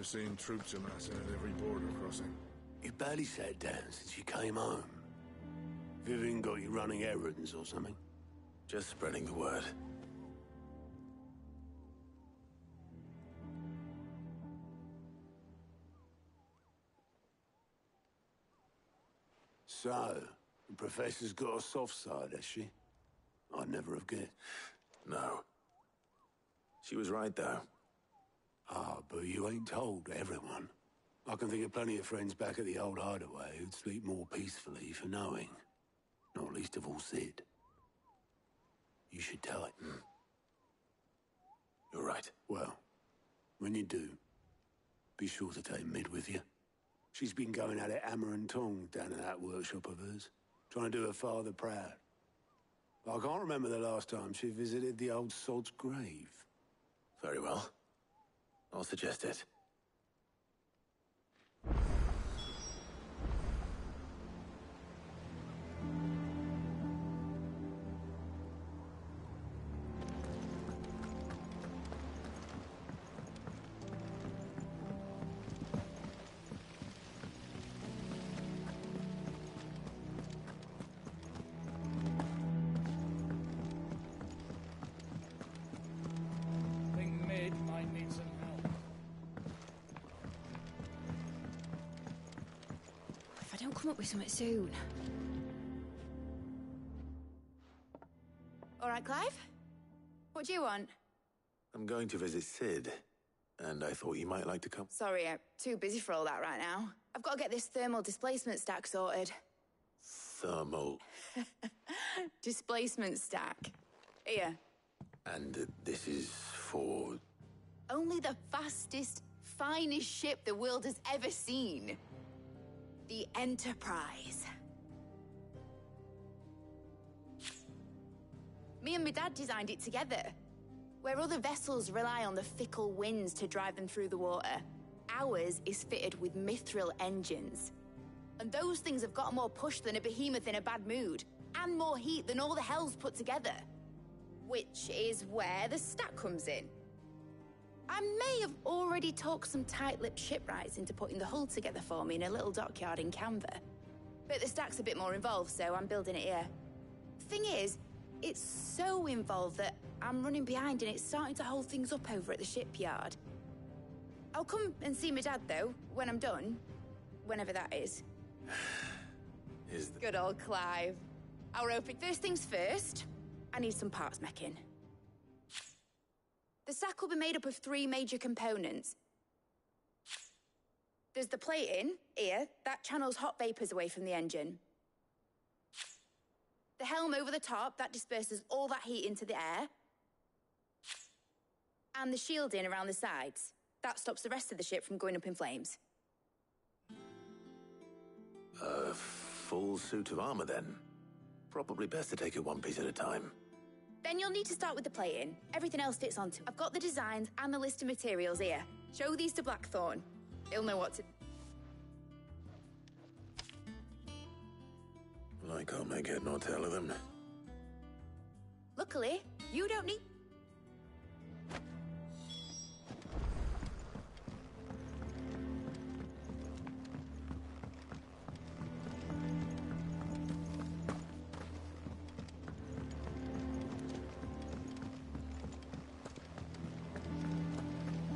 seen troops amassing at every border crossing. You barely sat down since you came home. Vivian got you running errands or something? Just spreading the word. So, the Professor's got a soft side, has she? I'd never have guessed. No. She was right, though. Ah, but you ain't told everyone. I can think of plenty of friends back at the old hideaway who'd sleep more peacefully for knowing. Not least of all Sid. You should tell it. You're right. Well, when you do, be sure to take Mid with you. She's been going at it hammer and tongs down in that workshop of hers, trying to do her father proud. But I can't remember the last time she visited the old sod's grave. Very well. I'll suggest it. Might need some help. If I don't come up with something soon. All right, Clive? What do you want? I'm going to visit Sid, and I thought you might like to come. Sorry, I'm too busy for all that right now. I've got to get this thermal displacement stack sorted. Thermal. Displacement stack. Here. And this is for... Only the fastest, finest ship the world has ever seen. The Enterprise. Me and my dad designed it together. Where other vessels rely on the fickle winds to drive them through the water, ours is fitted with mithril engines. And those things have got more push than a behemoth in a bad mood, and more heat than all the hells put together. Which is where the stack comes in. I may have already talked some tight-lipped shipwrights into putting the hull together for me in a little dockyard in Canva. But the stack's a bit more involved, so I'm building it here. Thing is, it's so involved that I'm running behind and it's starting to hold things up over at the shipyard. I'll come and see my dad, though, when I'm done. Whenever that is. Good old Clive. I'll rope it. First things first, I need some parts meching. The stack will be made up of 3 major components. There's the plating, here, that channels hot vapors away from the engine. The helm over the top, that disperses all that heat into the air. And the shielding around the sides, that stops the rest of the ship from going up in flames. A full suit of armor, then. Probably best to take it one piece at a time. Then you'll need to start with the plating. Everything else fits onto. I've got the designs and the list of materials here. Show these to Blackthorn. He'll know what to... I can't make head nor tail of them. Luckily, you don't need...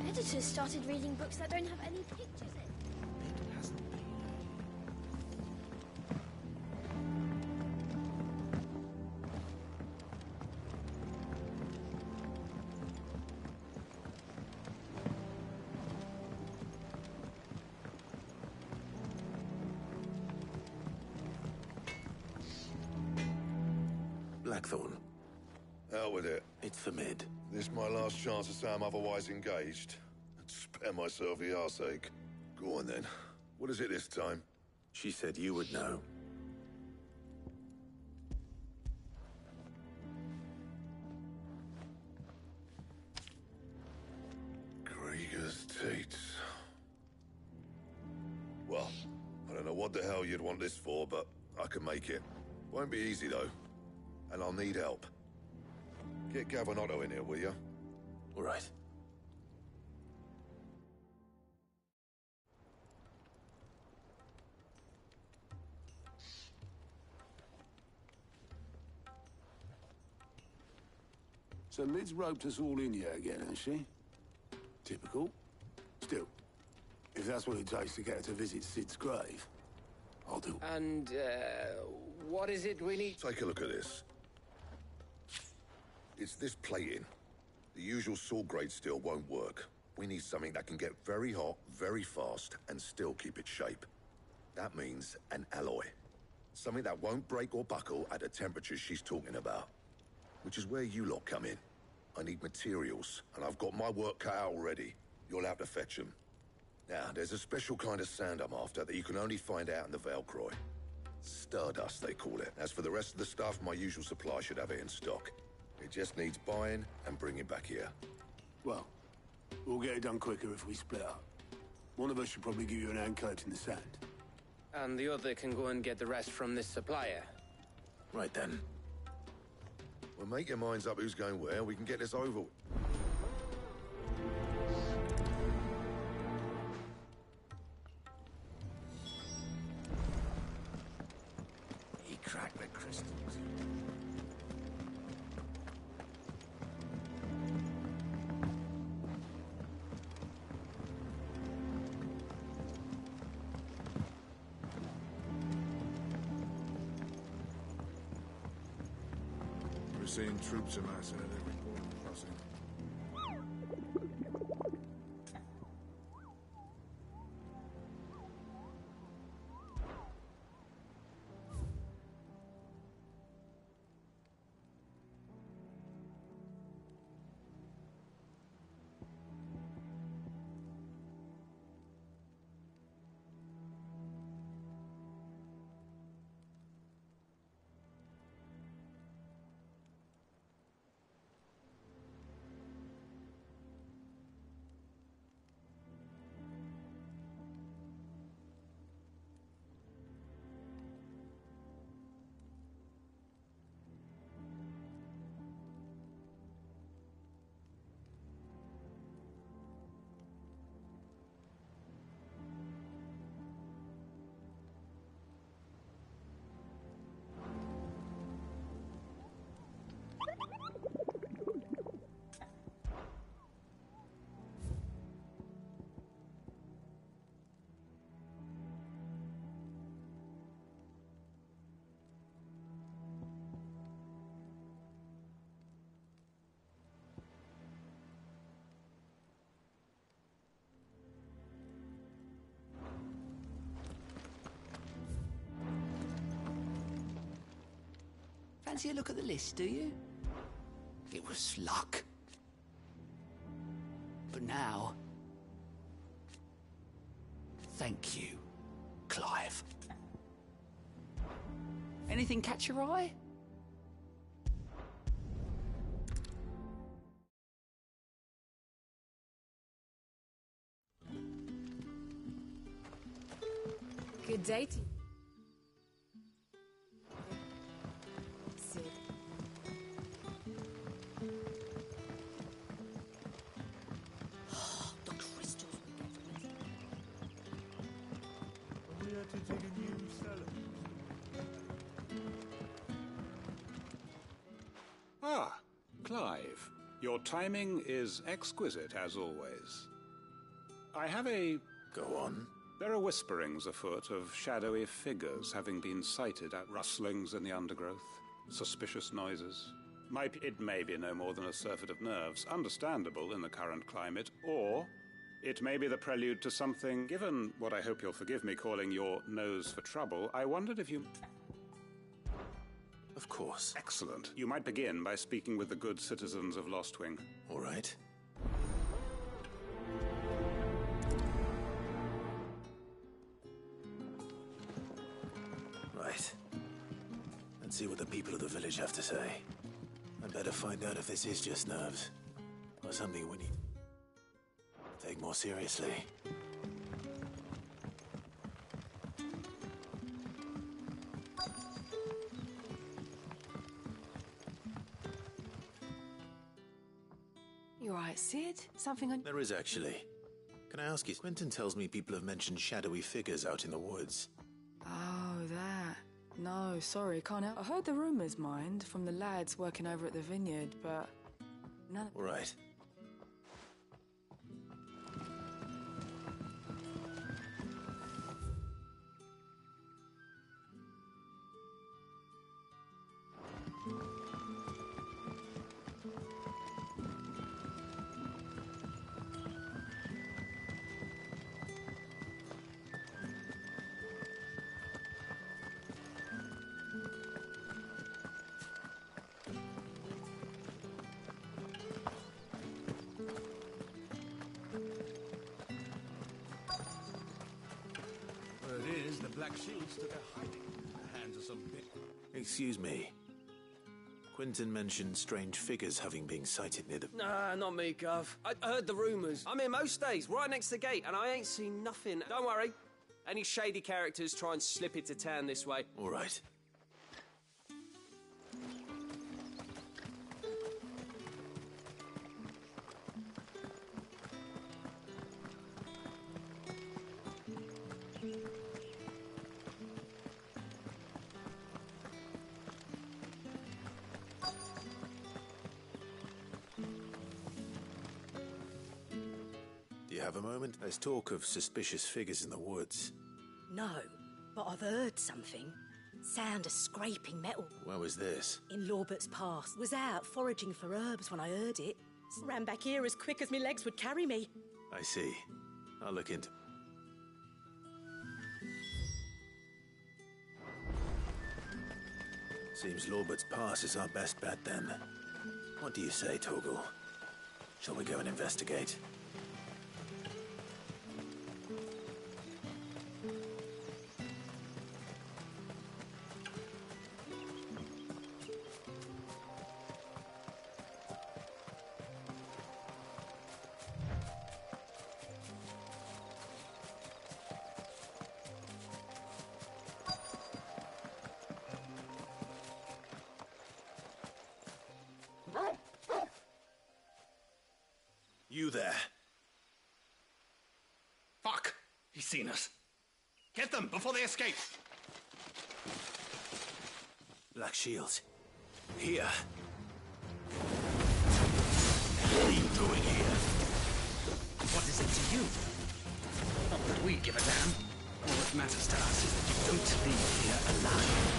Editors started reading books that don't have any pictures in. It hasn't been. Blackthorn. Out with it. It's for Mid. This my last chance to say I'm otherwise engaged. I'd spare myself the arseache. Go on then. What is it this time? She said you would know. Krieger's Tates. Well, I don't know what the hell you'd want this for, but I can make it. Won't be easy, though. And I'll need help. Get Gavin Otto in here, will you? All right. So Mid's roped us all in here again, has she? Typical. Still, if that's what it takes to get her to visit Sid's grave, I'll do. And, what is it we need? Take a look at this. It's this plating. The usual sword grade steel won't work. We need something that can get very hot, very fast, and still keep its shape. That means an alloy. Something that won't break or buckle at the temperatures she's talking about. Which is where you lot come in. I need materials, and I've got my work cut out already. You'll have to fetch them. Now, there's a special kind of sand I'm after that you can only find out in the Valcroy. Stardust, they call it. As for the rest of the stuff, my usual supply should have it in stock. It just needs buying and bringing back here. Well, we'll get it done quicker if we split up. One of us should probably give you an hand collecting the sand. And the other can go and get the rest from this supplier. Right then. Well, make your minds up who's going where, we can get this over with. He cracked the crystals. We're seeing troops amassing at every border crossing. Fancy a look at the list, do you? It was luck. But now, thank you, Clive. Anything catch your eye? Good day to you. Sid. The crystals we get from it. We are to take a new cellar. Ah, Clive. Your timing is exquisite, as always. I have a... Go on. There are whisperings afoot of shadowy figures having been sighted at rustlings in the undergrowth, suspicious noises. It may be no more than a surfeit of nerves, understandable in the current climate, or it may be the prelude to something. Given what I hope you'll forgive me calling your nose for trouble, I wondered if you... Of course. Excellent. You might begin by speaking with the good citizens of Lostwing. All right. Right. Let's see what the people of the village have to say. I'd better find out if this is just nerves, or something we need to take more seriously. You alright, Sid? Something on... There is actually. Can I ask you, Quentin tells me people have mentioned shadowy figures out in the woods. Oh, that. No, sorry, can't help. I heard the rumours, mind, from the lads working over at the vineyard, but None. All right. The Black Shields took a hiding in the hands of some big... Excuse me. Quentin mentioned strange figures having been sighted near the... Nah, not me, Gov. I heard the rumours. I'm here most days, right next to the gate, and I ain't seen nothing. Don't worry. Any shady characters try and slip into town this way. All right. Have a moment? There's talk of suspicious figures in the woods. No, but I've heard something. Sound of scraping metal. Where was this? In Lorbert's Pass. Was out foraging for herbs when I heard it. Ran back here as quick as my legs would carry me. I see. I'll look into... Seems Lorbert's Pass is our best bet then. What do you say, Torgal? Shall we go and investigate? You there. Fuck! He's seen us. Get them before they escape! Black Shields. Here. What are you doing here? What is it to you? Not that we give a damn. All that matters to us is that you don't leave here alive.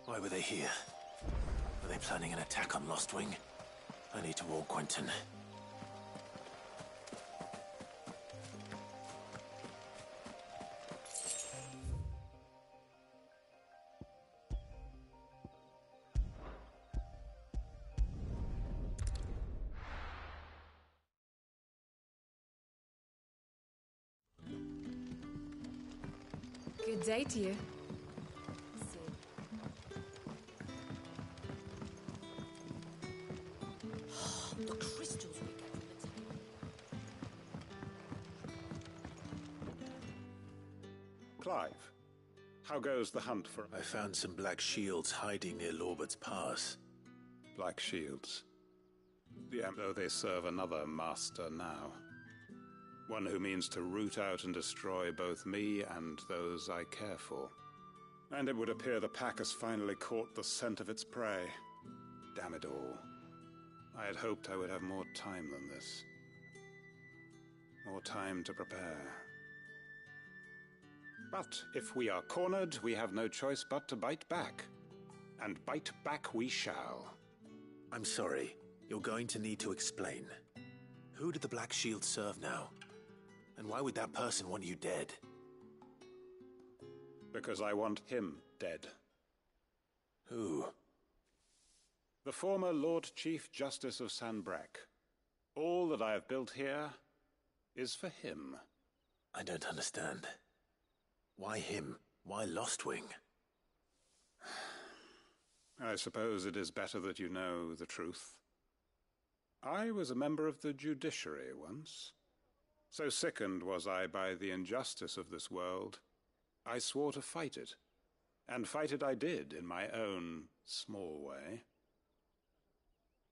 Why were they here? Were they planning an attack on Lost Wing? I need to warn Quentin. Good day to you. The crystals we get from the table. Clive, how goes the hunt for... I found some black shields hiding near Lorbert's Pass. Black shields? Yeah, though they serve another master now. One who means to root out and destroy both me and those I care for. And it would appear the pack has finally caught the scent of its prey. Damn it all. I had hoped I would have more time than this. More time to prepare. But if we are cornered, we have no choice but to bite back. And bite back we shall. I'm sorry. You're going to need to explain. Who did the Black Shield serve now? And why would that person want you dead? Because I want him dead. Who? The former Lord Chief Justice of Sanbreque. All that I have built here is for him. I don't understand. Why him? Why Lostwing? I suppose it is better that you know the truth. I was a member of the judiciary once. So sickened was I by the injustice of this world, I swore to fight it. And fight it I did, in my own small way.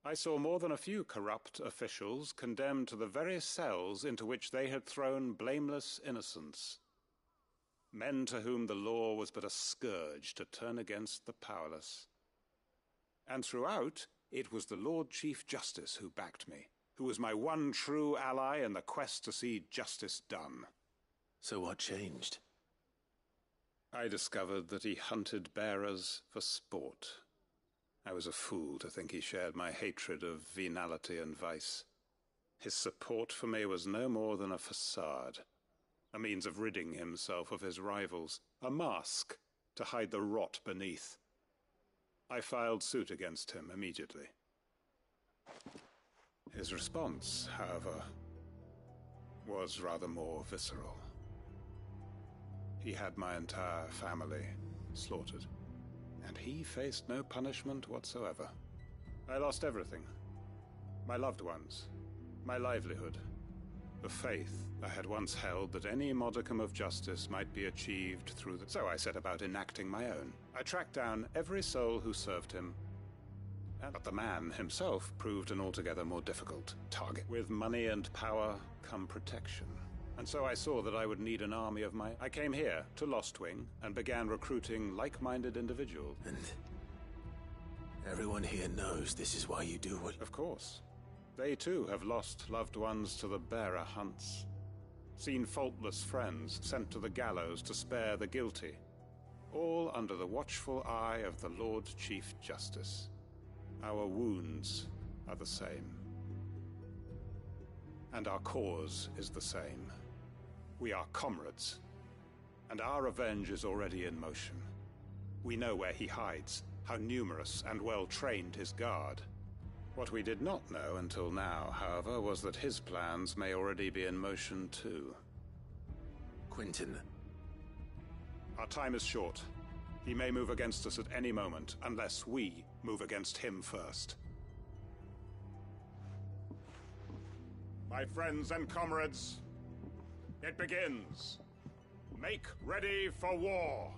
I saw more than a few corrupt officials condemned to the very cells into which they had thrown blameless innocents. Men to whom the law was but a scourge to turn against the powerless. And throughout, it was the Lord Chief Justice who backed me, who was my one true ally in the quest to see justice done. So what changed? I discovered that he hunted bearers for sport. I was a fool to think he shared my hatred of venality and vice. His support for me was no more than a facade, a means of ridding himself of his rivals, a mask to hide the rot beneath. I filed suit against him immediately. His response, however, was rather more visceral. He had my entire family slaughtered, and he faced no punishment whatsoever. I lost everything. My loved ones, my livelihood, the faith I had once held that any modicum of justice might be achieved through the... So I set about enacting my own. I tracked down every soul who served him, but the man himself proved an altogether more difficult target. With money and power come protection. And so I saw that I would need an army of my... I came here to Lostwing and began recruiting like-minded individuals. And everyone here knows this is why you do what... Of course. They too have lost loved ones to the bearer hunts. Seen faultless friends sent to the gallows to spare the guilty. All under the watchful eye of the Lord Chief Justice. Our wounds are the same. And our cause is the same. We are comrades, and our revenge is already in motion. We know where he hides, how numerous and well-trained his guard. What we did not know until now, however, was that his plans may already be in motion too. Quentin. Our time is short. He may move against us at any moment, unless we move against him first. My friends and comrades, it begins. Make ready for war.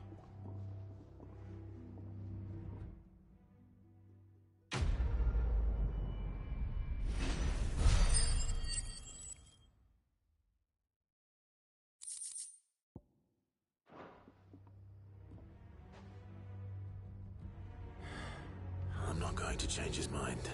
I'm not going to change his mind.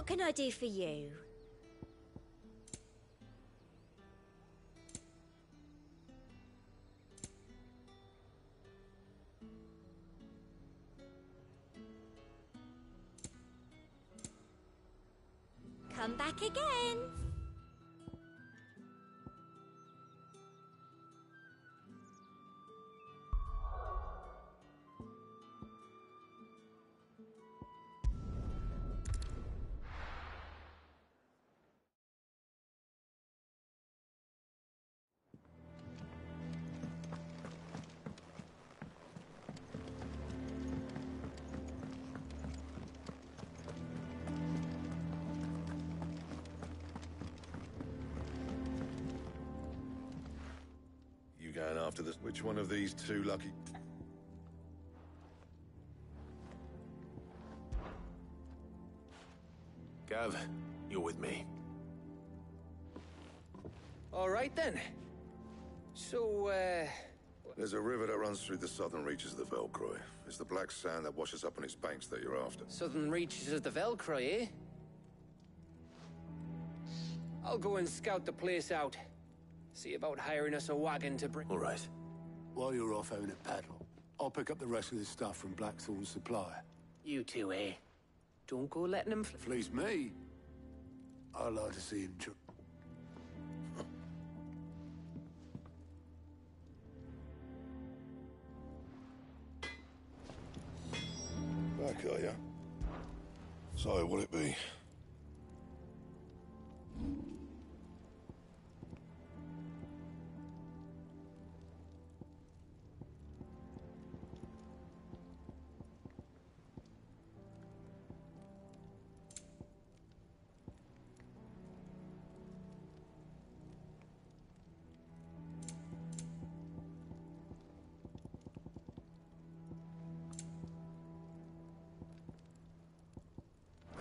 What can I do for you? Come back again. You going after this? Which one of these two lucky... Gav, you're with me. All right, then. So, There's a river that runs through the southern reaches of the Velcroy. It's the black sand that washes up on its banks that you're after. southern reaches of the Velcroy, eh? I'll go and scout the place out. See about hiring us a wagon to bring... All right. While you're off having a paddle, I'll pick up the rest of the stuff from Blackthorn's supply. You two, eh? Don't go letting him... Fleece me. I'd like to see him... Back, are ya? So, what'll it be?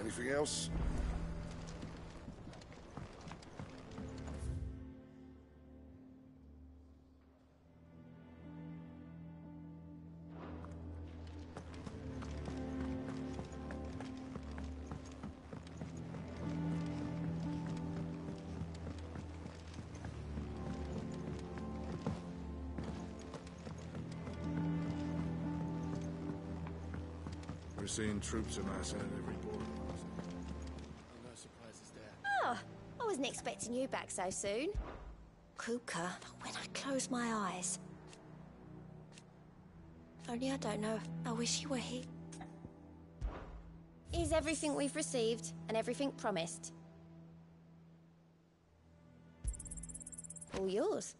Anything else? We're seeing troops amassing at every border. Oh, I wasn't expecting you back so soon. Cooker, when I close my eyes. Only I don't know. I wish you were here. Is everything we've received and everything promised? All yours.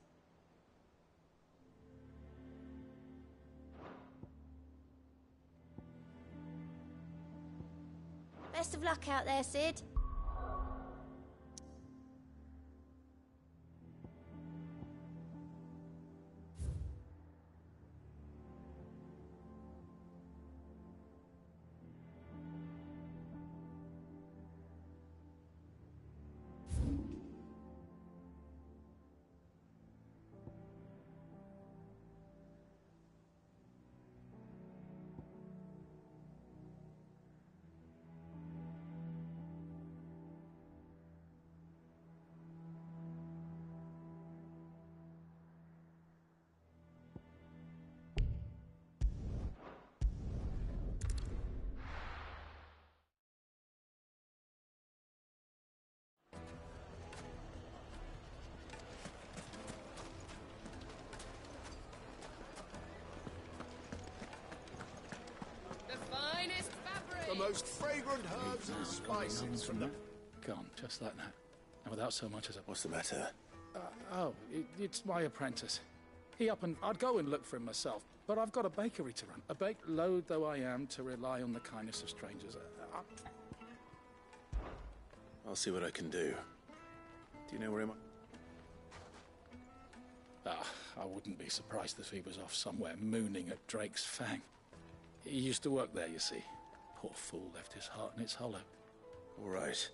Best of luck out there, Sid. The most fragrant herbs and spices from the... Gone, just like that. And without so much as a... What's the matter? It's my apprentice. I'd go and look for him myself, but I've got a bakery to run. Loath though I am to rely on the kindness of strangers. I'll see what I can do. Do you know where he might... I wouldn't be surprised if he was off somewhere mooning at Drake's Fang. He used to work there, you see. Poor fool left his heart in its hollow. All right.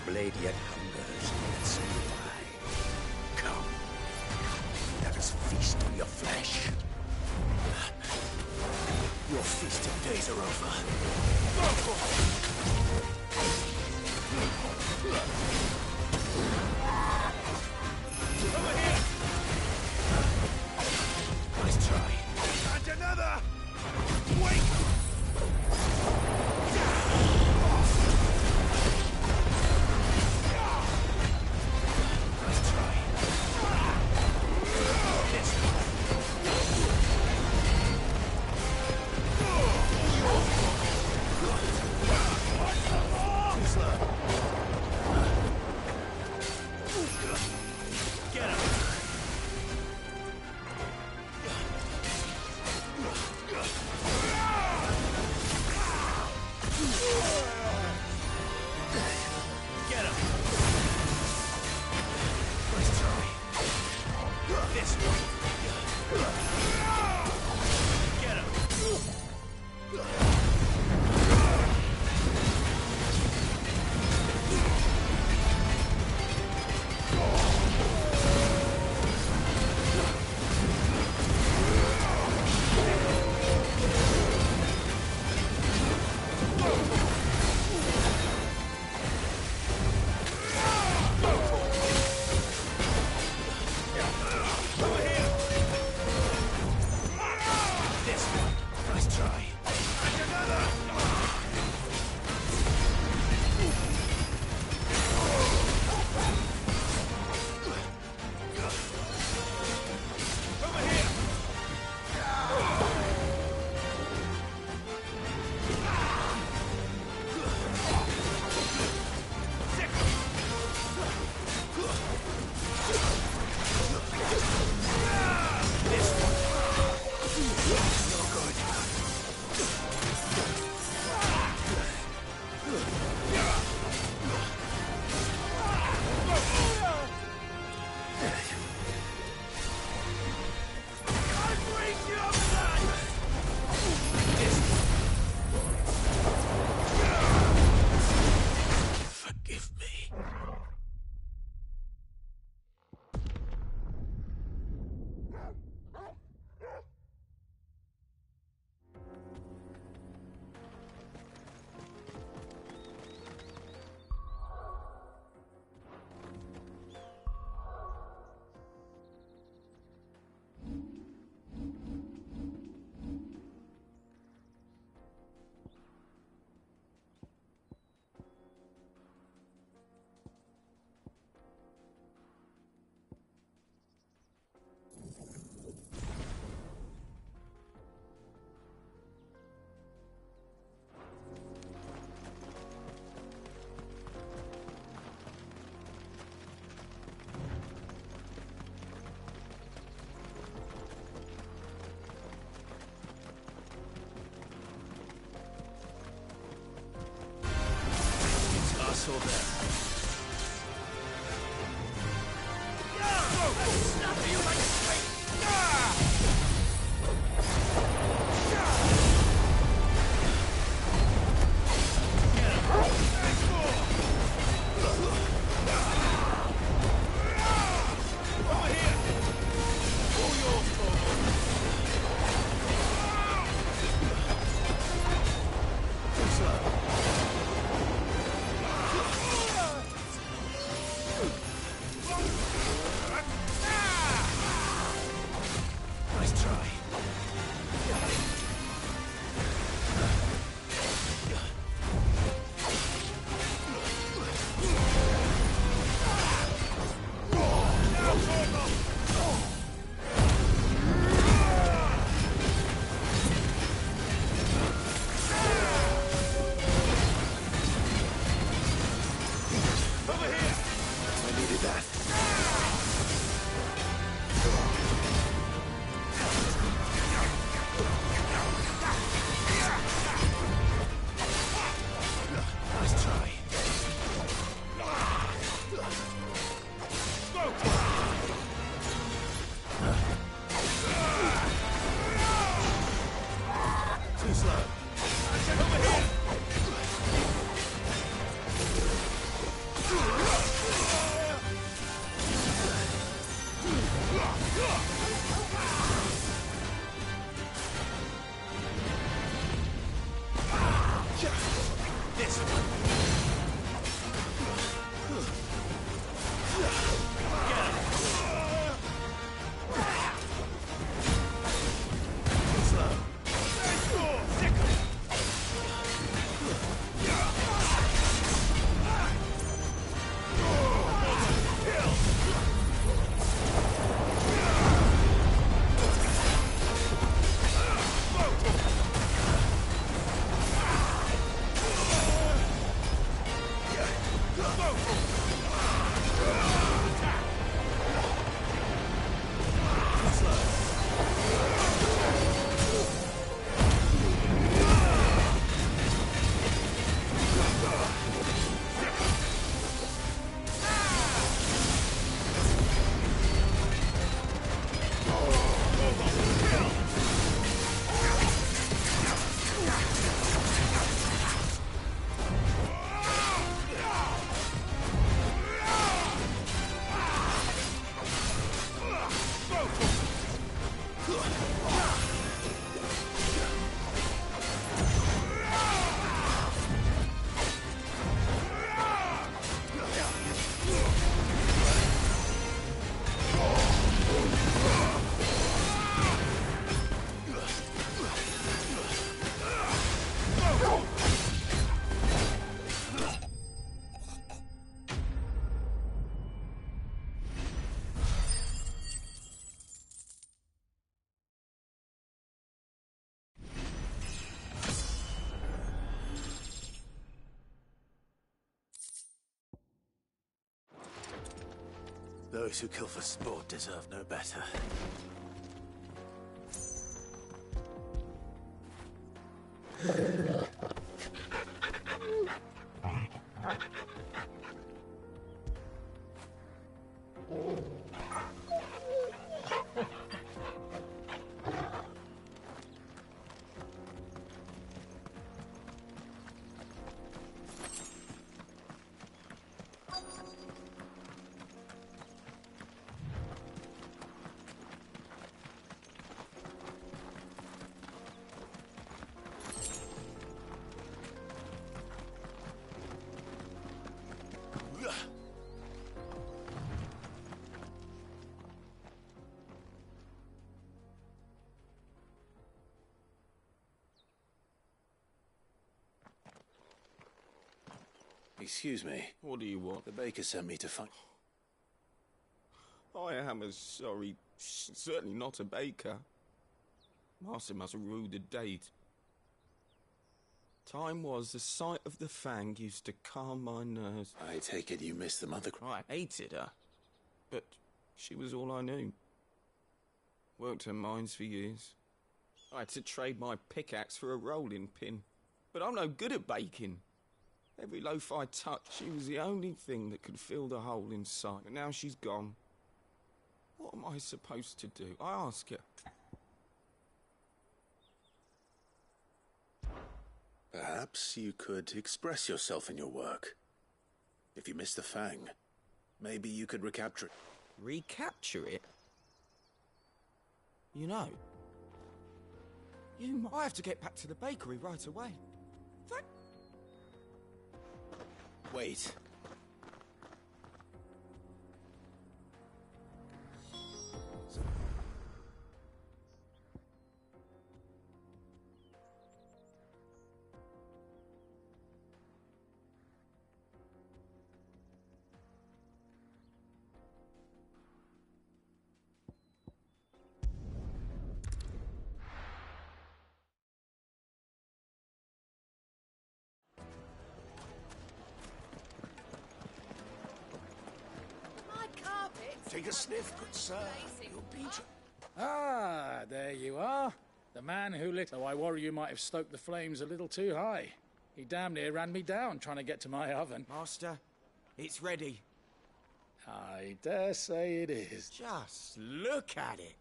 blade yet hungers, and so do I. Come, let us feast on your flesh. Your feasting days are over. Over here! Nice try. And another! Wait! Nice try. Too slow. Get him! Get him! Nice try. This one. Get him! This one. Nice try. And another! Over here! This one. No good. I bring your blood! This one. Forgive me. It's us or them. Snappy like straight! Over here! All yours, Too slow. Nice try. Over here! I needed that. Nice try. Too slow. Over here! Those who kill for sport deserve no better. Excuse me. What do you want? The baker sent me to find... I am as sorry. Certainly not a baker. Master must have ruled a date. Time was the sight of the fang used to calm my nerves. I take it you missed the mother... I hated her. But she was all I knew. Worked her mines for years. I had to trade my pickaxe for a rolling pin. But I'm no good at baking. Every loaf I touched, she was the only thing that could fill the hole inside. But now she's gone. What am I supposed to do? I ask her. Perhaps you could express yourself in your work. If you missed the fang, maybe you could recapture it. Recapture it? You know, I have to get back to the bakery right away. Wait. Take a sniff, good sir. You'll be... Ah, there you are. The man who lit... Oh, I worry you might have stoked the flames a little too high. He damn near ran me down trying to get to my oven. Master, it's ready. I dare say it is. Just look at it.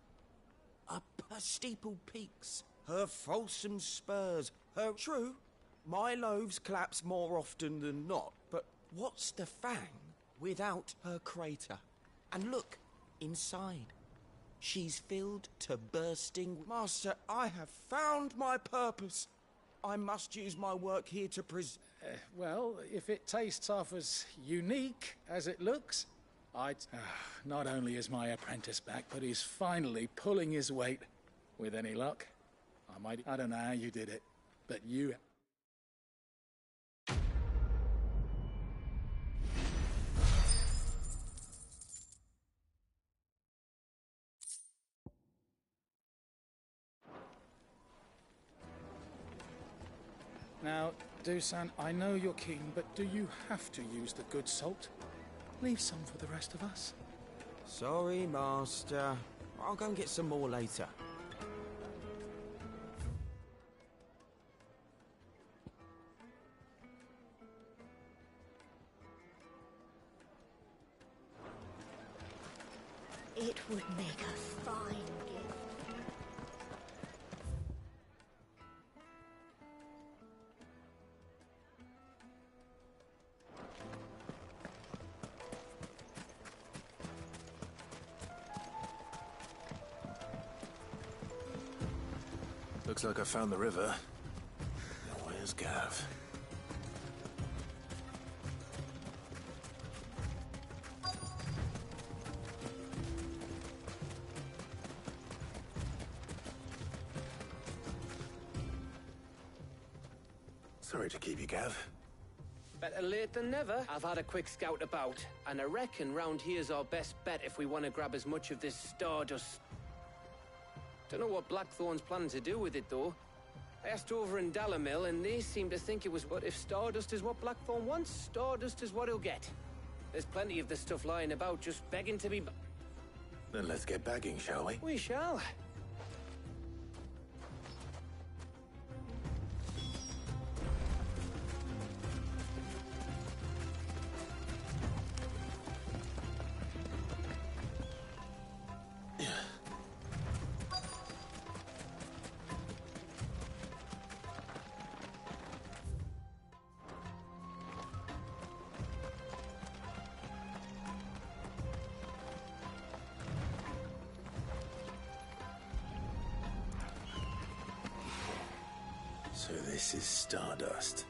Up her steeple peaks, her fulsome spurs, her... True, my loaves collapse more often than not, but what's the fang without her crater? And look, inside. She's filled to bursting. Master, I have found my purpose. I must use my work here to well, if it tastes half as unique as it looks, I'd... not only is my apprentice back, but he's finally pulling his weight. With any luck, I don't know how you did it, but you... Now, Dusan, I know you're keen, but do you have to use the good salt? Leave some for the rest of us. Sorry, Master. I'll go and get some more later. It would make a fine gift. Looks like I found the river. Now where's Gav? Sorry to keep you, Gav. Better late than never. I've had a quick scout about, and I reckon round here's our best bet if we want to grab as much of this stardust. Don't know what Blackthorn's planning to do with it, though. I asked over in Dalamil, and they seem to think it was what if stardust is what Blackthorn wants, stardust is what he'll get. There's plenty of the stuff lying about, just begging to be... Then let's get bagging, shall we? We shall. So this is stardust.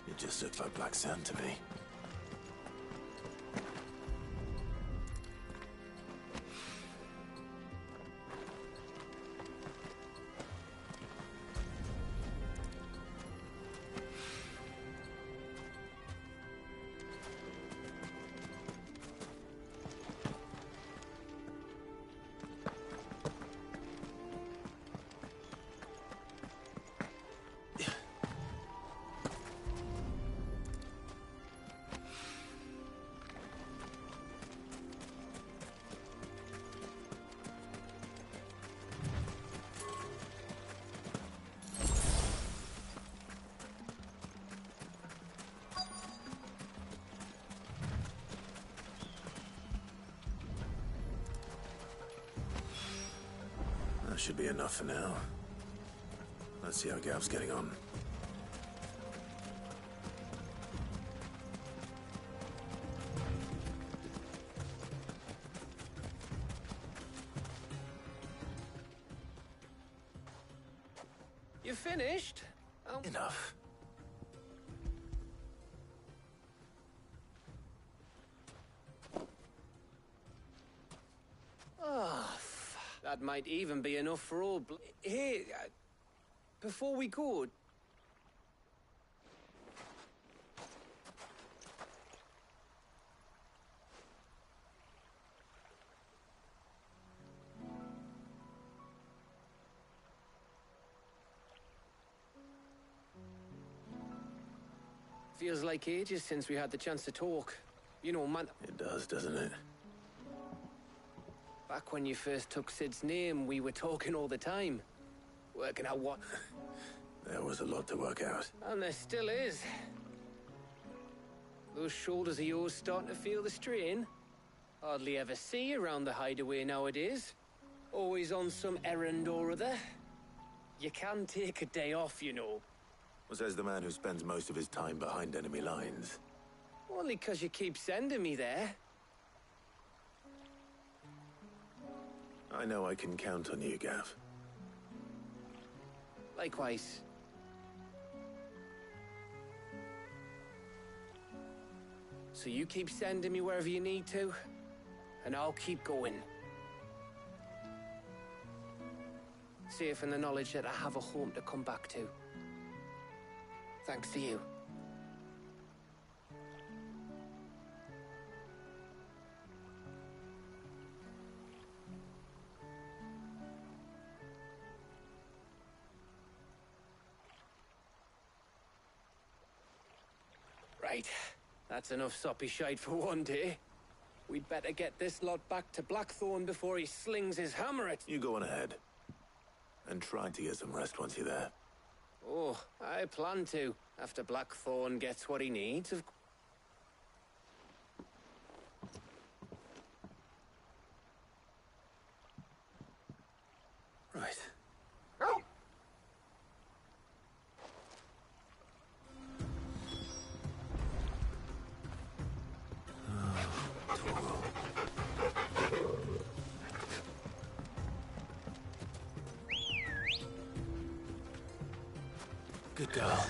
It just looks like black sand to me. That should be enough for now. Let's see how Gav's getting on. You finished? Oh. Enough. That might even be enough for all. Here, before we go. Feels like ages since we had the chance to talk. You know, man. It does, doesn't it? Back when you first took Sid's name, we were talking all the time. Working out what... There was a lot to work out. And there still is. Those shoulders of yours starting to feel the strain. Hardly ever see you around the hideaway nowadays. Always on some errand or other. You can take a day off, you know. Well, says the man who spends most of his time behind enemy lines. Only 'cause you keep sending me there. I know I can count on you, Gav. Likewise. So you keep sending me wherever you need to, and I'll keep going. Safe in the knowledge that I have a home to come back to. Thanks to you. Right. That's enough soppy shite for one day. We'd better get this lot back to Blackthorn before he slings his hammer at... You go on ahead. And try to get some rest once you're there. Oh, I plan to, after Blackthorn gets what he needs, of... Right. Good girl.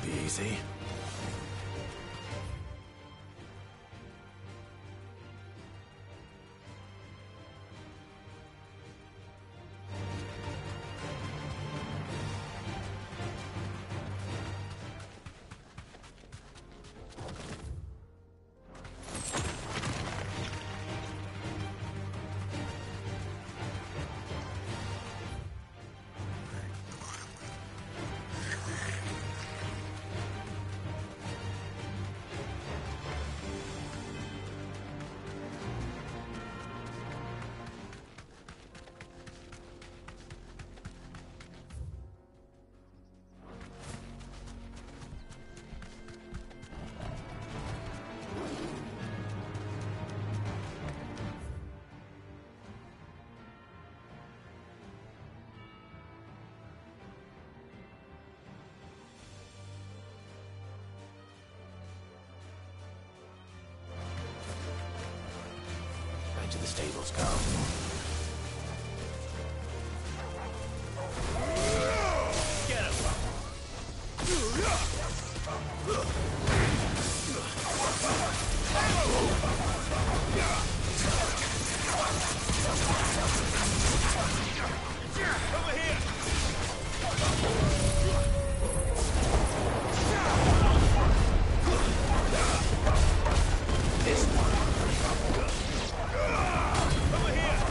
be easy. Back to the stables, Carl. Get him! Over here! This one. Over here!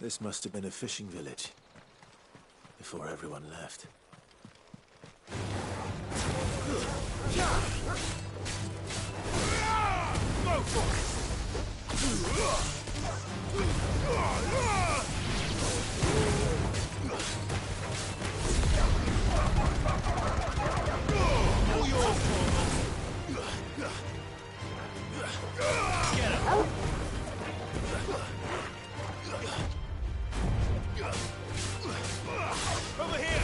This must have been a fishing village before everyone left. Over here!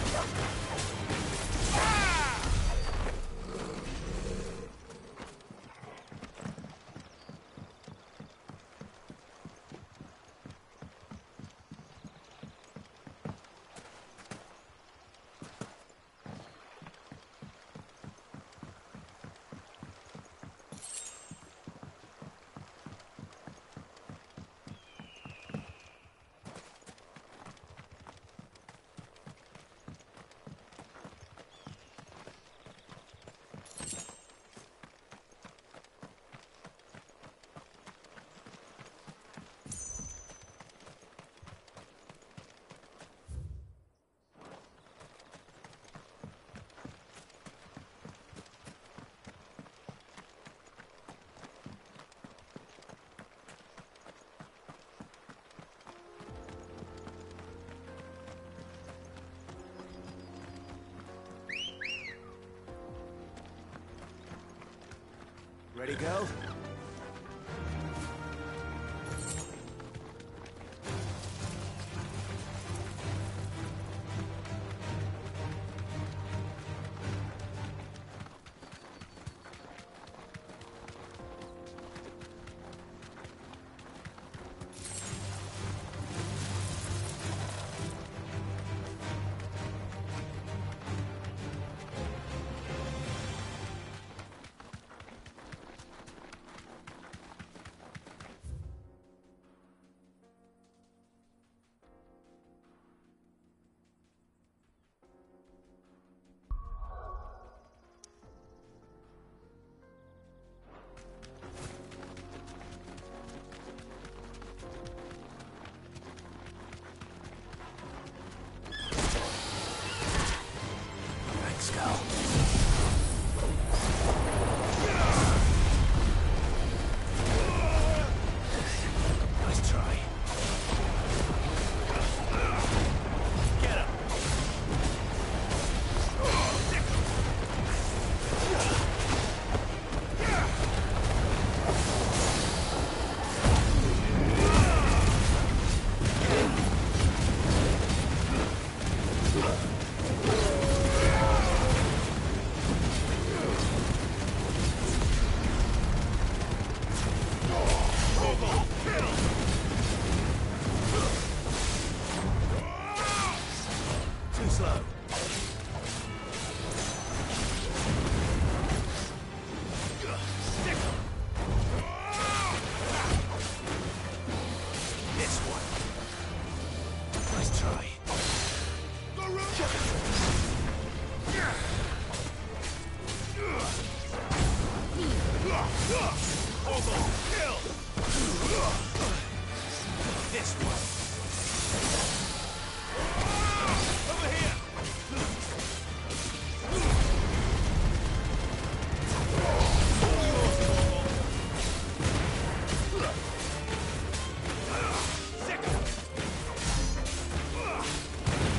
Ready, girl? This one. Over here.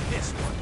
This one.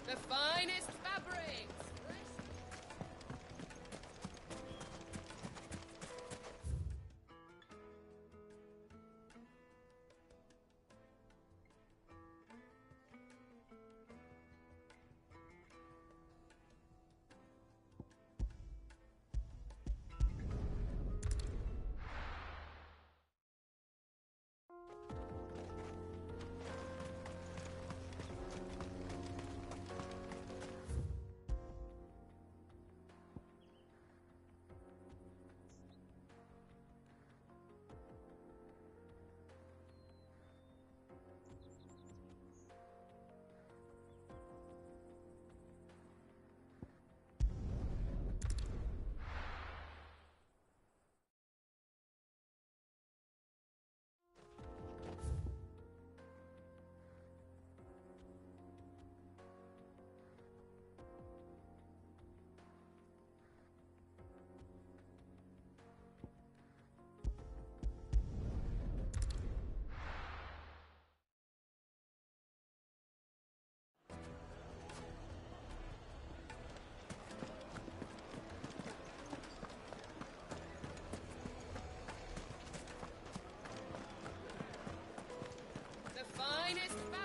The finest fabrics!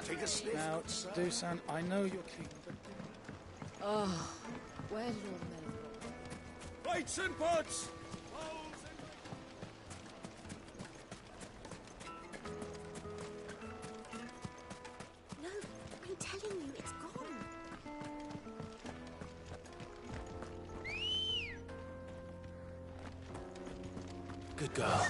Take a sniff. Now, Dusan, I know you're keen, but... Oh, well, your men. Plates and pots! No, I'm telling you, it's gone. Good girl.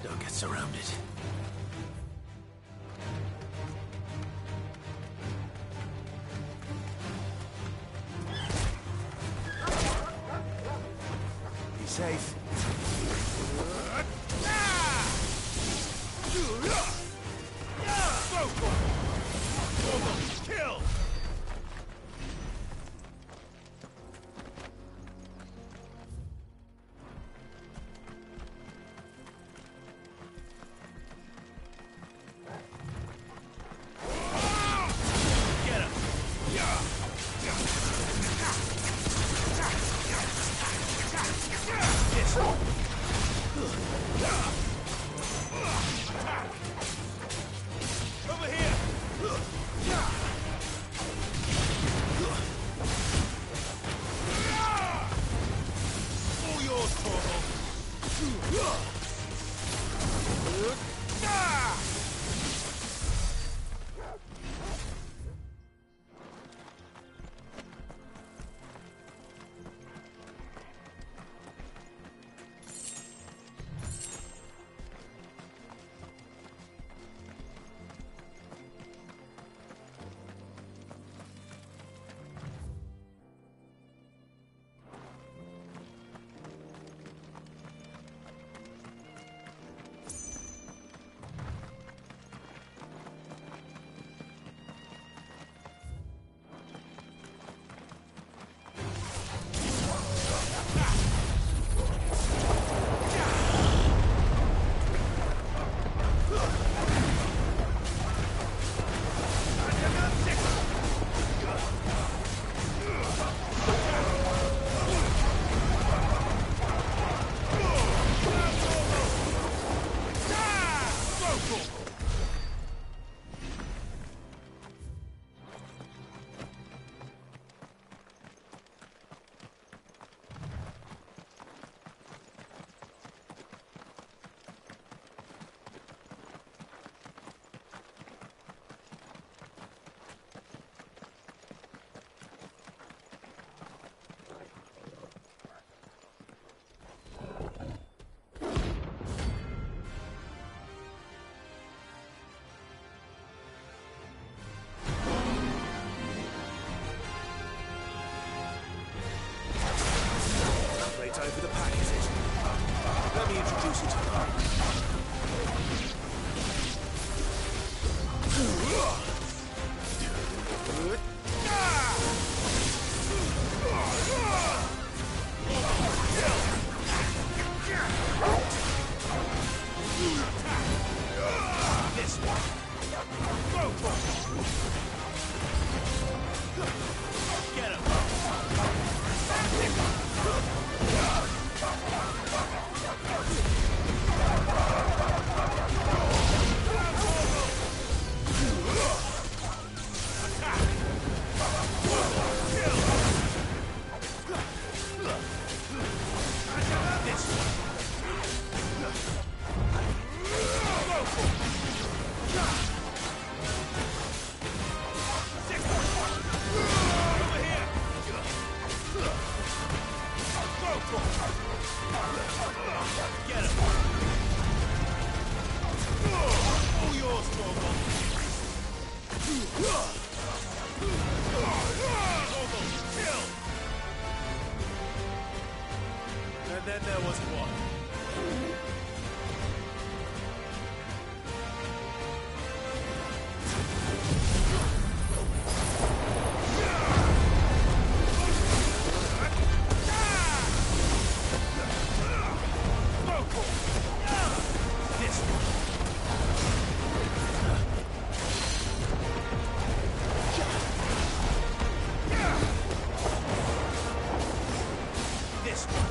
Don't get surrounded. Be safe. Kill! Get him! Time for the pack, is it? Let me introduce you to her. This one. Go for it. Get him. And then there was one. This one.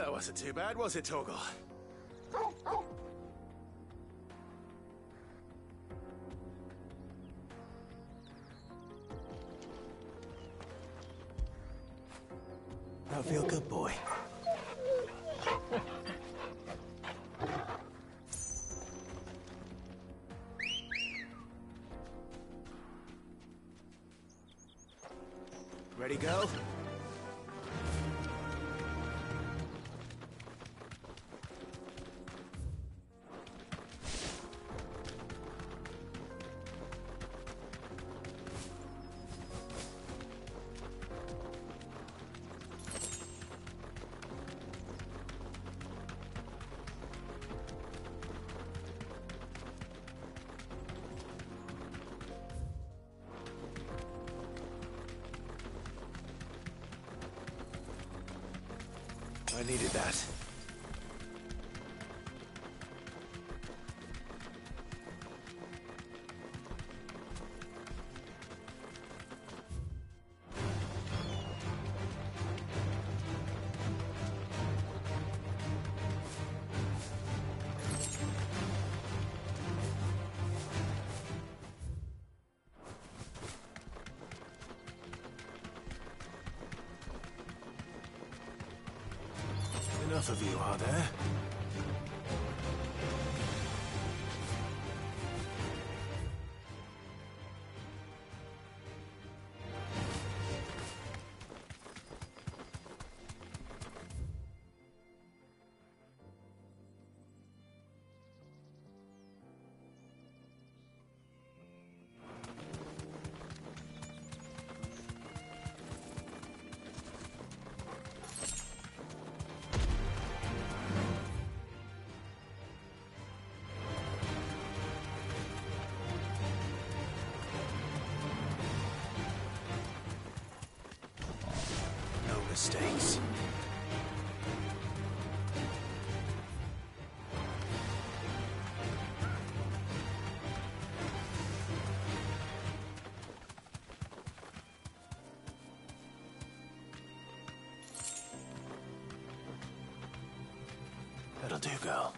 That wasn't too bad, was it, Torgal? That feel good, boy. Ready, go? I needed that. Enough of you, are there? Mistakes. That'll do, girl.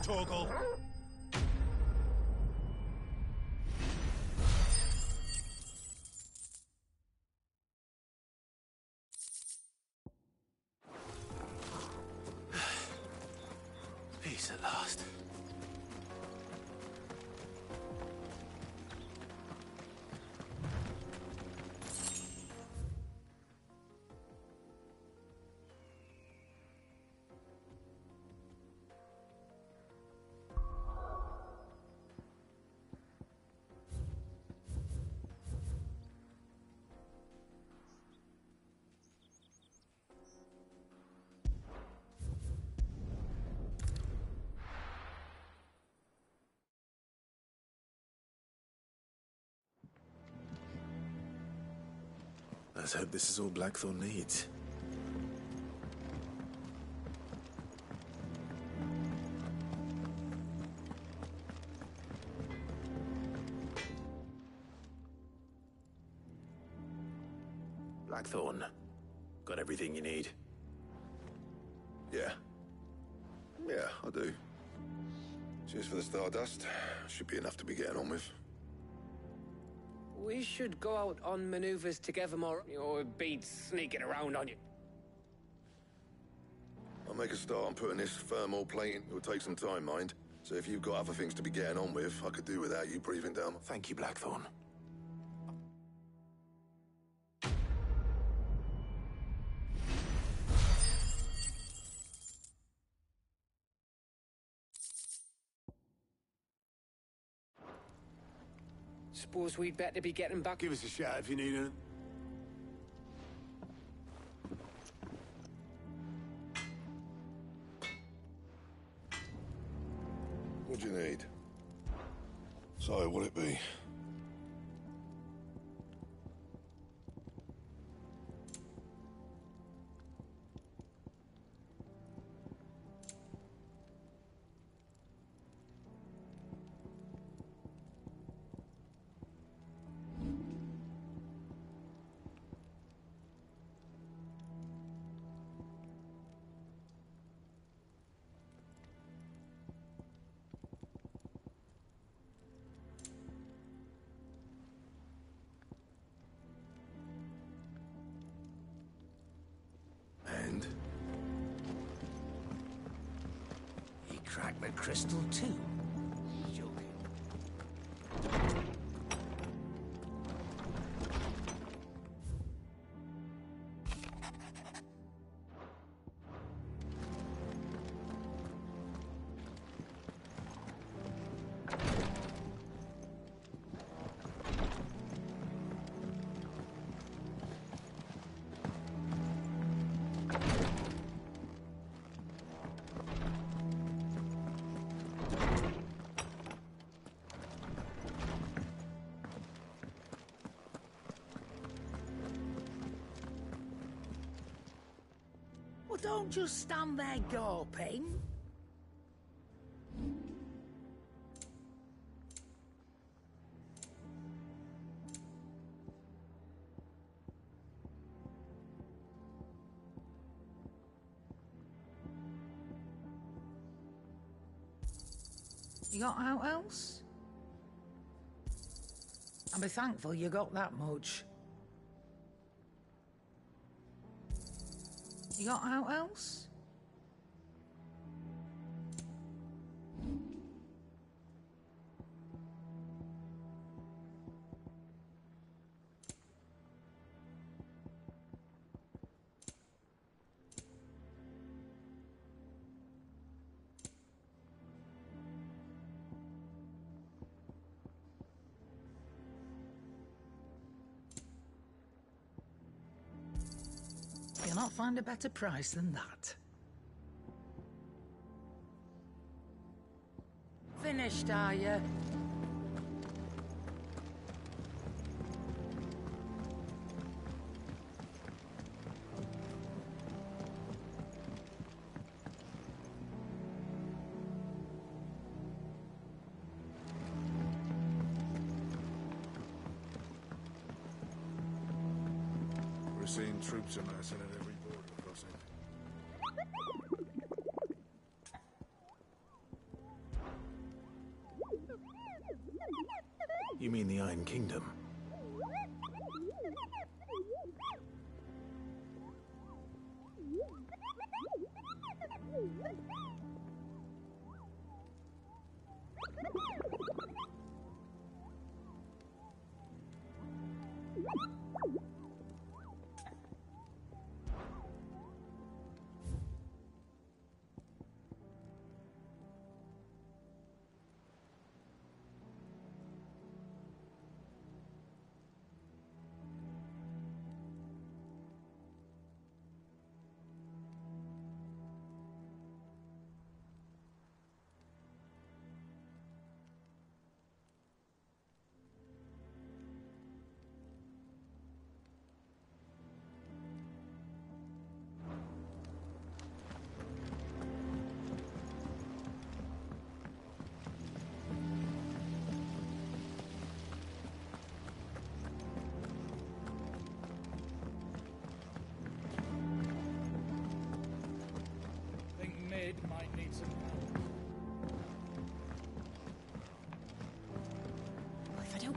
Torgal. Peace at last. Let's hope this is all Blackthorn needs. Blackthorn, got everything you need? Yeah. Yeah, I do. Cheers for the Stardust. Should be enough to be getting on with. We should go out on maneuvers together more. Or beat sneaking around on you. I'll make a start on putting this thermal plating. It'll take some time, mind. So if you've got other things to be getting on with, I could do without you breathing down. Thank you, Blackthorn. Suppose we'd better be getting back. Give us a shout if you need it. What do you need? So, what'll it be? And? He cracked the crystal too. Joking. Well, don't just stand there gawping. You got out else? I'll be thankful you got that much. You got out else? You'll not find a better price than that. Finished, are you? We're seeing troops amassing at every border crossing. You mean the Iron Kingdom?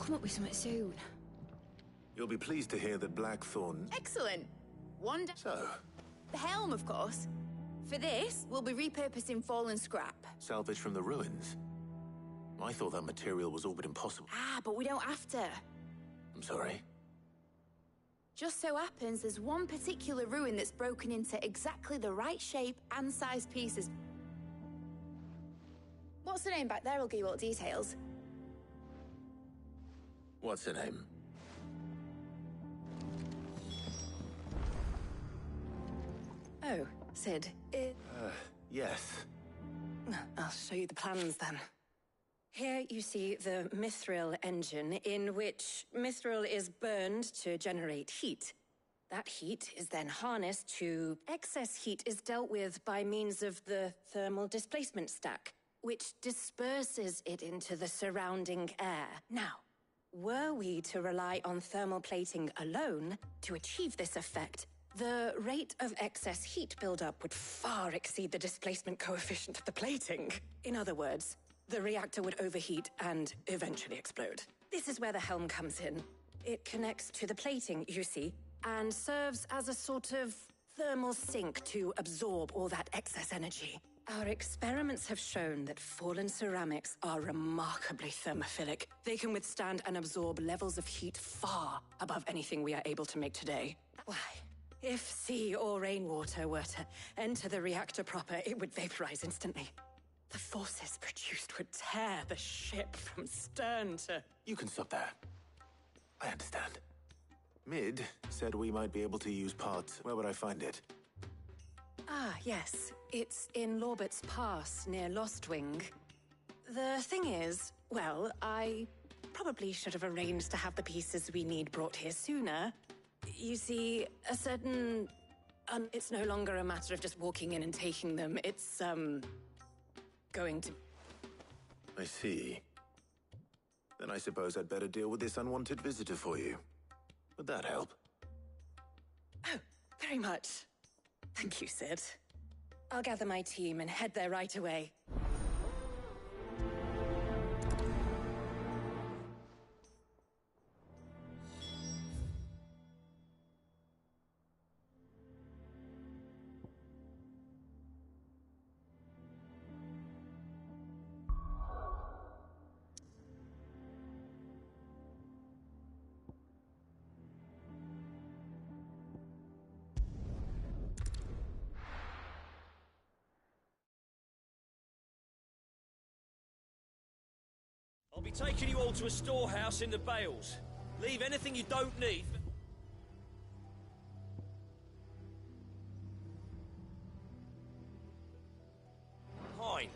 come up with something soon. You'll be pleased to hear that Blackthorn... Excellent. So? The helm, of course. For this, we'll be repurposing fallen scrap. Salvage from the ruins? I thought that material was all but impossible. Ah, but we don't have to. I'm sorry? Just so happens there's one particular ruin that's broken into exactly the right shape and size pieces. What's the name back there? I'll give you all the details. What's her name? Oh, Sid. Yes. I'll show you the plans then. Here you see the mithril engine, in which mithril is burned to generate heat. That heat is then harnessed to... Excess heat is dealt with by means of the thermal displacement stack, which disperses it into the surrounding air. Now, were we to rely on thermal plating alone to achieve this effect, the rate of excess heat buildup would far exceed the displacement coefficient of the plating. In other words, the reactor would overheat and eventually explode. This is where the helm comes in. It connects to the plating, you see, and serves as a sort of thermal sink to absorb all that excess energy. Our experiments have shown that fallen ceramics are remarkably thermophilic. They can withstand and absorb levels of heat far above anything we are able to make today. Why? If sea or rainwater were to enter the reactor proper, it would vaporize instantly. The forces produced would tear the ship from stern to... You can stop there. I understand. Mid said we might be able to use parts. Where would I find it? Ah, yes. It's in Lorbert's Pass, near Lostwing. The thing is, well, I probably should have arranged to have the pieces we need brought here sooner. You see, a certain... it's no longer a matter of just walking in and taking them. It's, going to... I see. Then I suppose I'd better deal with this unwanted visitor for you. Would that help? Oh, very much. Thank you, Sid. I'll gather my team and head there right away. I'll be taking you all to a storehouse in the Bales. Leave anything you don't need. Behind.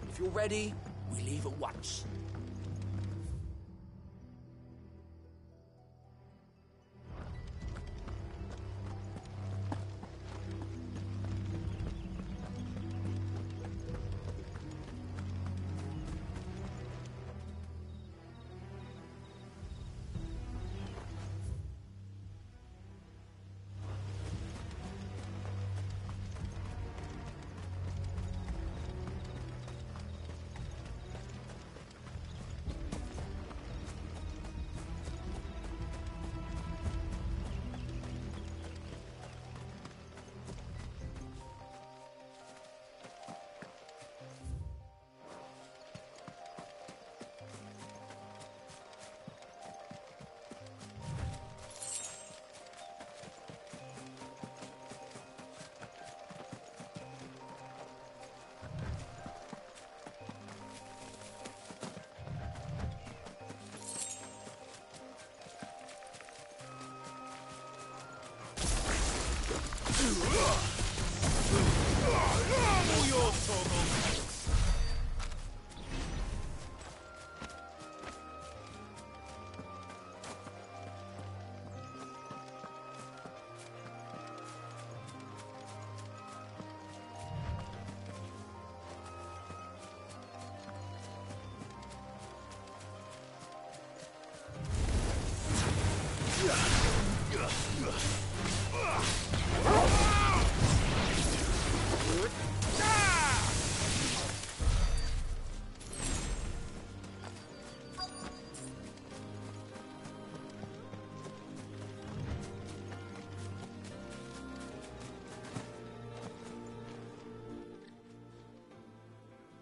If you're ready, we leave at once.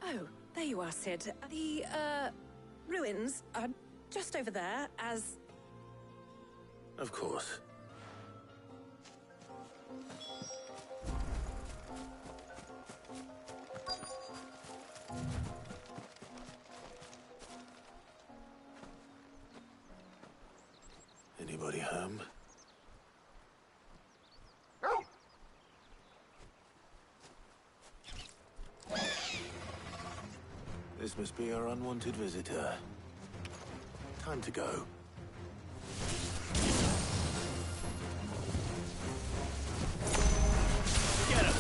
Oh, there you are, Sid. The, ruins are just over there, as... Of course. Anybody home? This must be our unwanted visitor. Time to go. Get him!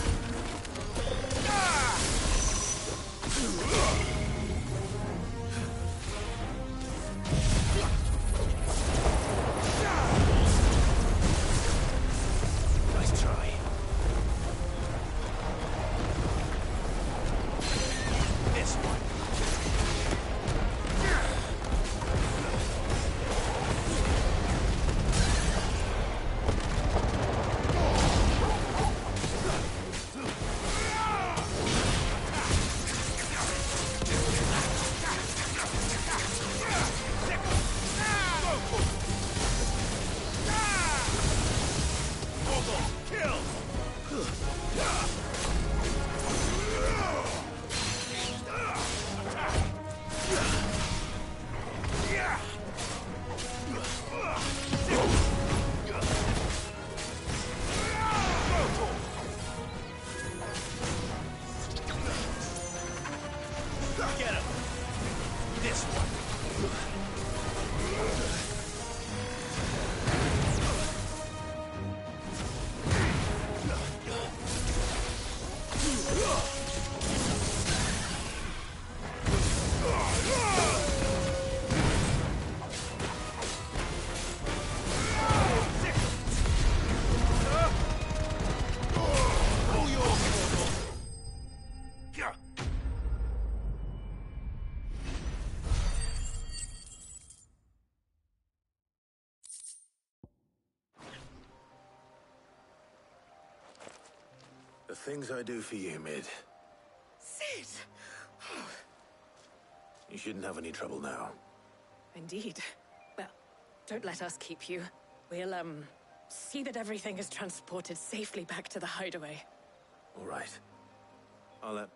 Nice try. This one. Get him! This one. The things I do for you, Mid. Sid! You shouldn't have any trouble now. Indeed. Well, don't let us keep you. We'll, see that everything is transported safely back to the hideaway. All right. I'll,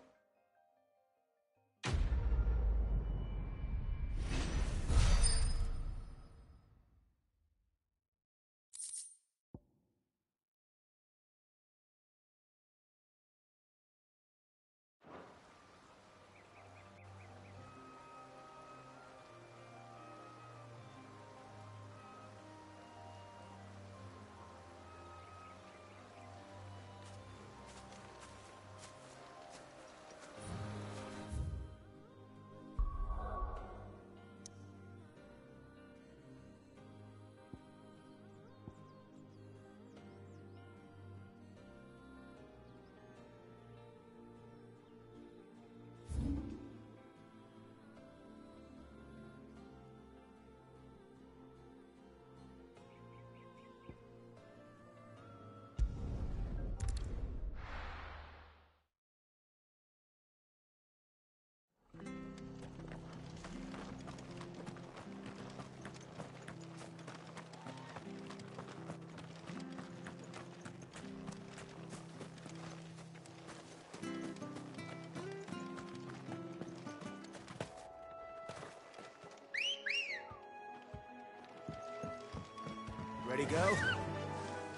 Ready, go?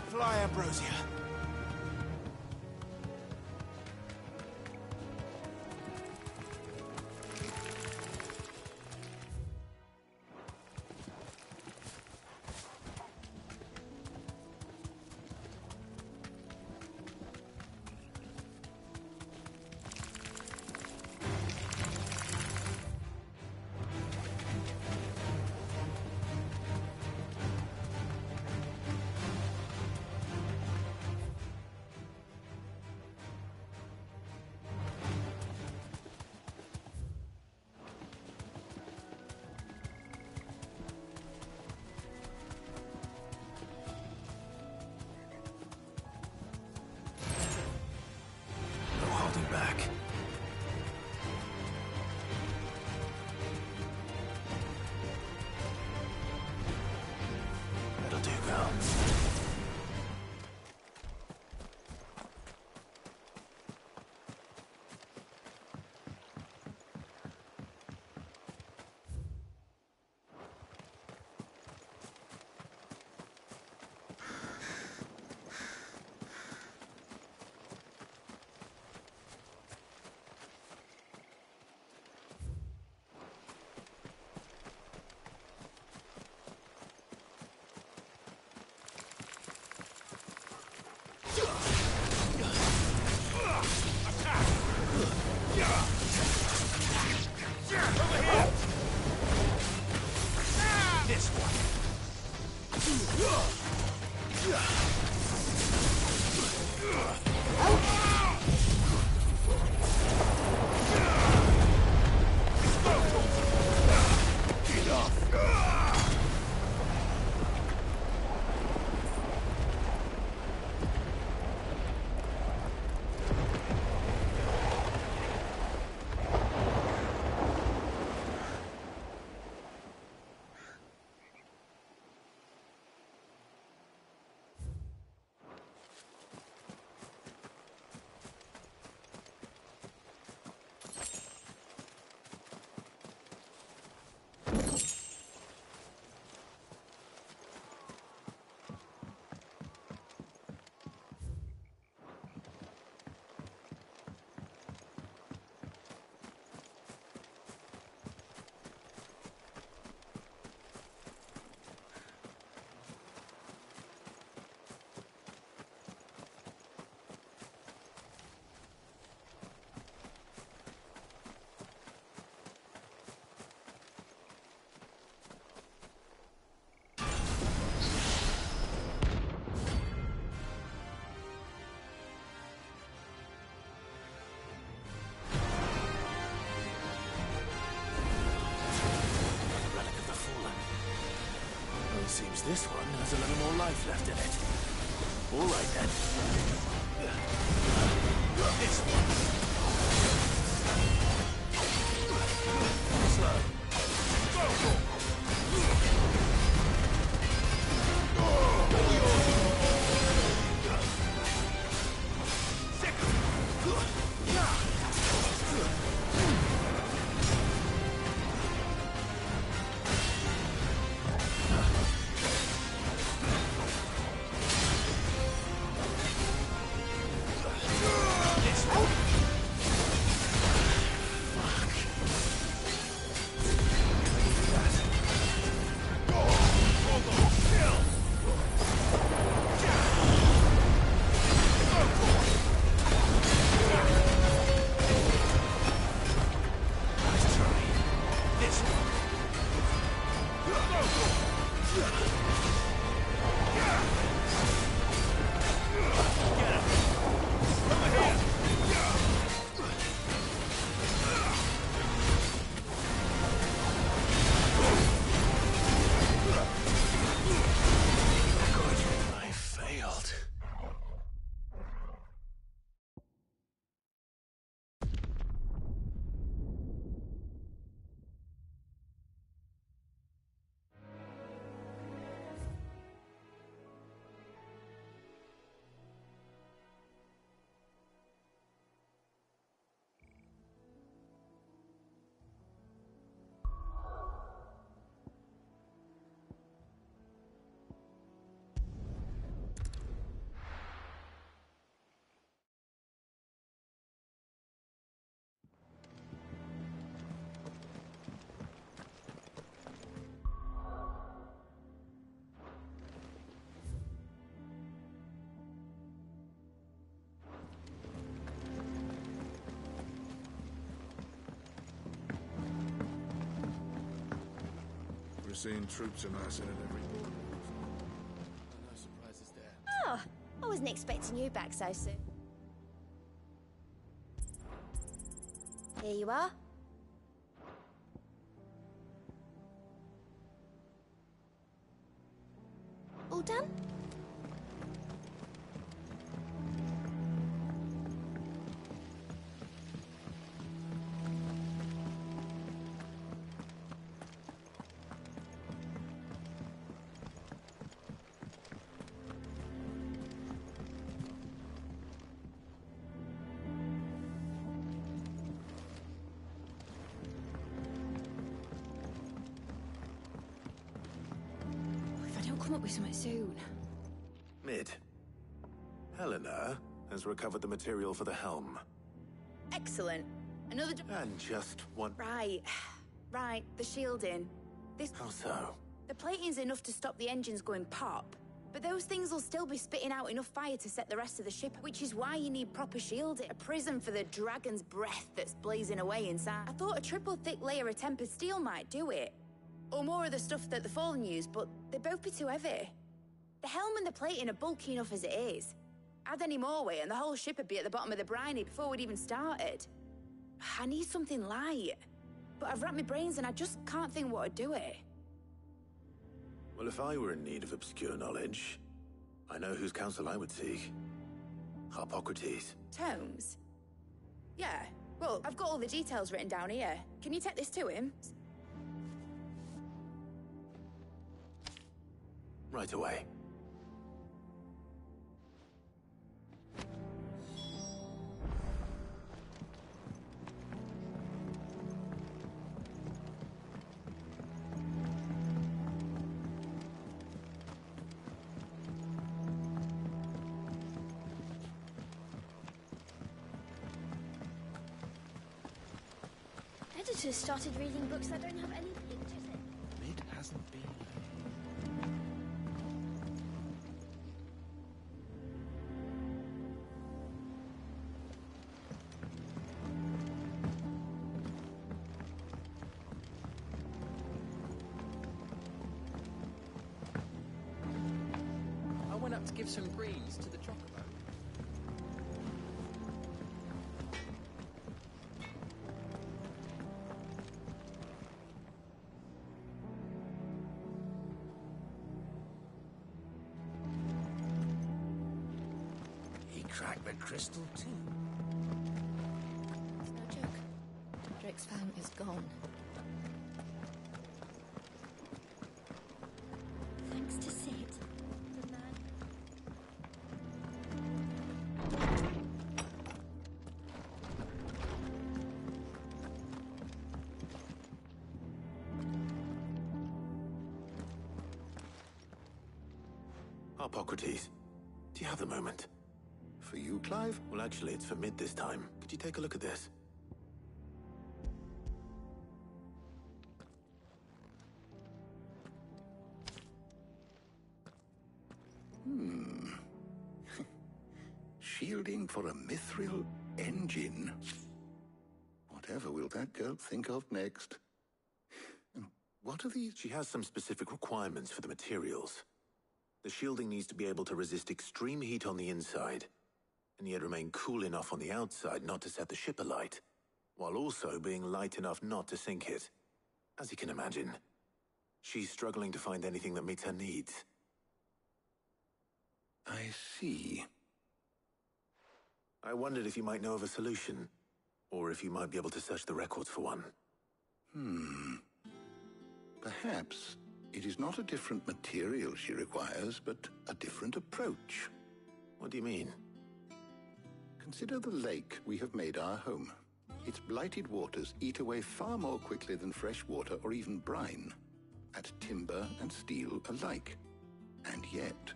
Fly, Ambrosia. Seems this one has a little more life left in it. All right, then. This one. Slow. We're seeing troops amassing at every border. No surprises there. Oh, I wasn't expecting you back so soon. Here you are. All done? Come up with something soon. Mid. Helena has recovered the material for the helm. Excellent. Another... And just one... Right. Right, the shielding. This... How so? The plating's enough to stop the engines going pop, but those things will still be spitting out enough fire to set the rest of the ship, which is why you need proper shielding. A prism for the dragon's breath that's blazing away inside. I thought a triple thick layer of tempered steel might do it. Or more of the stuff that the Fallen use, but they'd both be too heavy. The helm and the plating are bulky enough as it is. Add any more weight and the whole ship would be at the bottom of the briny before we'd even started. I need something light. But I've racked my brains and I just can't think what would do it. Well, if I were in need of obscure knowledge, I know whose counsel I would seek. Harpocrates. Tomes? Yeah. Well, I've got all the details written down here. Can you take this to him? Right away. Editors started reading books that don't have any pictures in. Mid hasn't been. I went up to give some greens to the chocobo. crack the crystal too. It's no joke. Drake's fam is gone. Thanks to Sid, the man. Hippocrates, do you have the moment? For you, Clive? Well, actually, it's for mid this time. Could you take a look at this? Shielding for a mithril engine. Whatever will that girl think of next? What are these? She has some specific requirements for the materials. The shielding needs to be able to resist extreme heat on the inside, and yet remain cool enough on the outside not to set the ship alight, while also being light enough not to sink it. As you can imagine, she's struggling to find anything that meets her needs. I see. I wondered if you might know of a solution, or if you might be able to search the records for one. Perhaps it is not a different material she requires, but a different approach. What do you mean? Consider the lake we have made our home. Its blighted waters eat away far more quickly than fresh water or even brine, at timber and steel alike. And yet,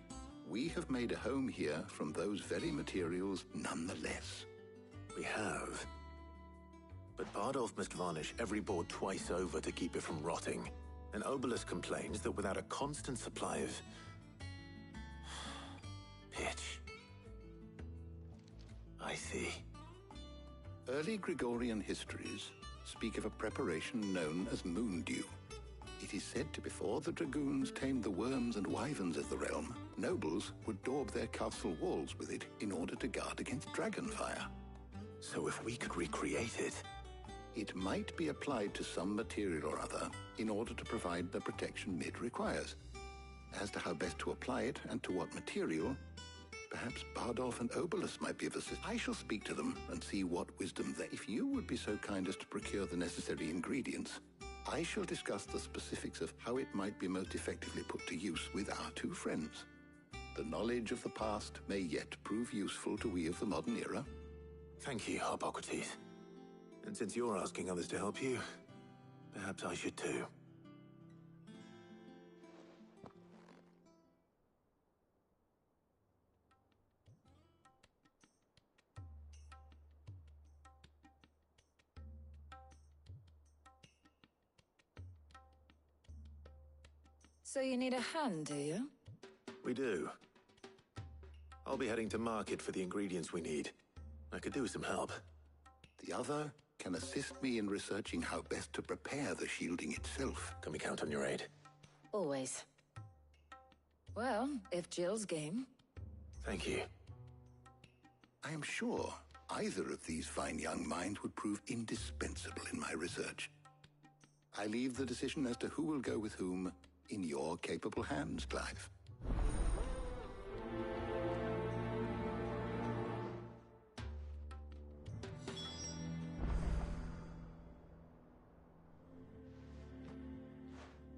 we have made a home here from those very materials nonetheless. We have. But Bardolph must varnish every board twice over to keep it from rotting. And Obelus complains that without a constant supply of pitch. I see. Early Gregorian histories speak of a preparation known as moon dew. It is said to before the dragoons tamed the worms and wyverns of the realm, nobles would daub their castle walls with it in order to guard against dragonfire. So if we could recreate it... It might be applied to some material or other in order to provide the protection Mid requires. As to how best to apply it and to what material, perhaps Bardolph and Obelus might be of assistance. I shall speak to them and see what wisdom they... If you would be so kind as to procure the necessary ingredients, I shall discuss the specifics of how it might be most effectively put to use with our two friends. The knowledge of the past may yet prove useful to we of the modern era. Thank you, Hippocrates. And since you're asking others to help you, perhaps I should too. So you need a hand, do you? We do. I'll be heading to market for the ingredients we need. I could do with some help. The other can assist me in researching how best to prepare the shielding itself. Can we count on your aid? Always. Well, if Jill's game. Thank you. I am sure either of these fine young minds would prove indispensable in my research. I leave the decision as to who will go with whom in your capable hands, Clive.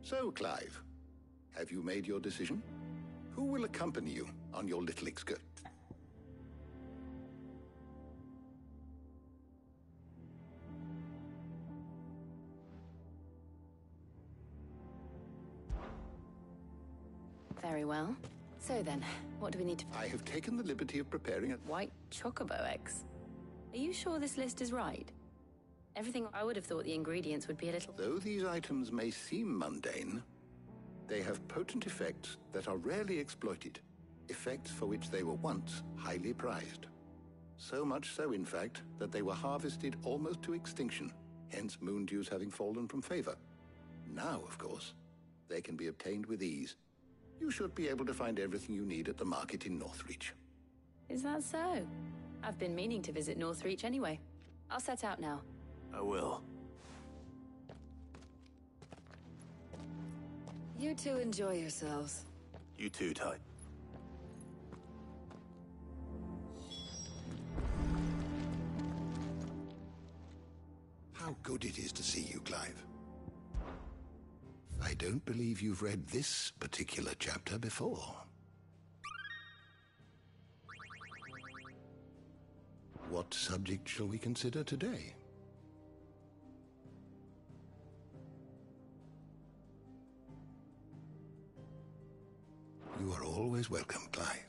So, Clive, have you made your decision? Who will accompany you on your little excursion? Very well. So then, what do we need to... I have taken the liberty of preparing a... White chocobo eggs. Are you sure this list is right? Everything I would have thought the ingredients would be a little... Though these items may seem mundane, they have potent effects that are rarely exploited, effects for which they were once highly prized. So much so, in fact, that they were harvested almost to extinction, hence moon dews having fallen from favor. Now, of course, they can be obtained with ease. You should be able to find everything you need at the market in Northreach. Is that so? I've been meaning to visit Northreach anyway. I'll set out now. I will. You two enjoy yourselves. You too, Ty. how good it is to see you, Clive. I don't believe you've read this particular chapter before. What subject shall we consider today? You are always welcome, Clive.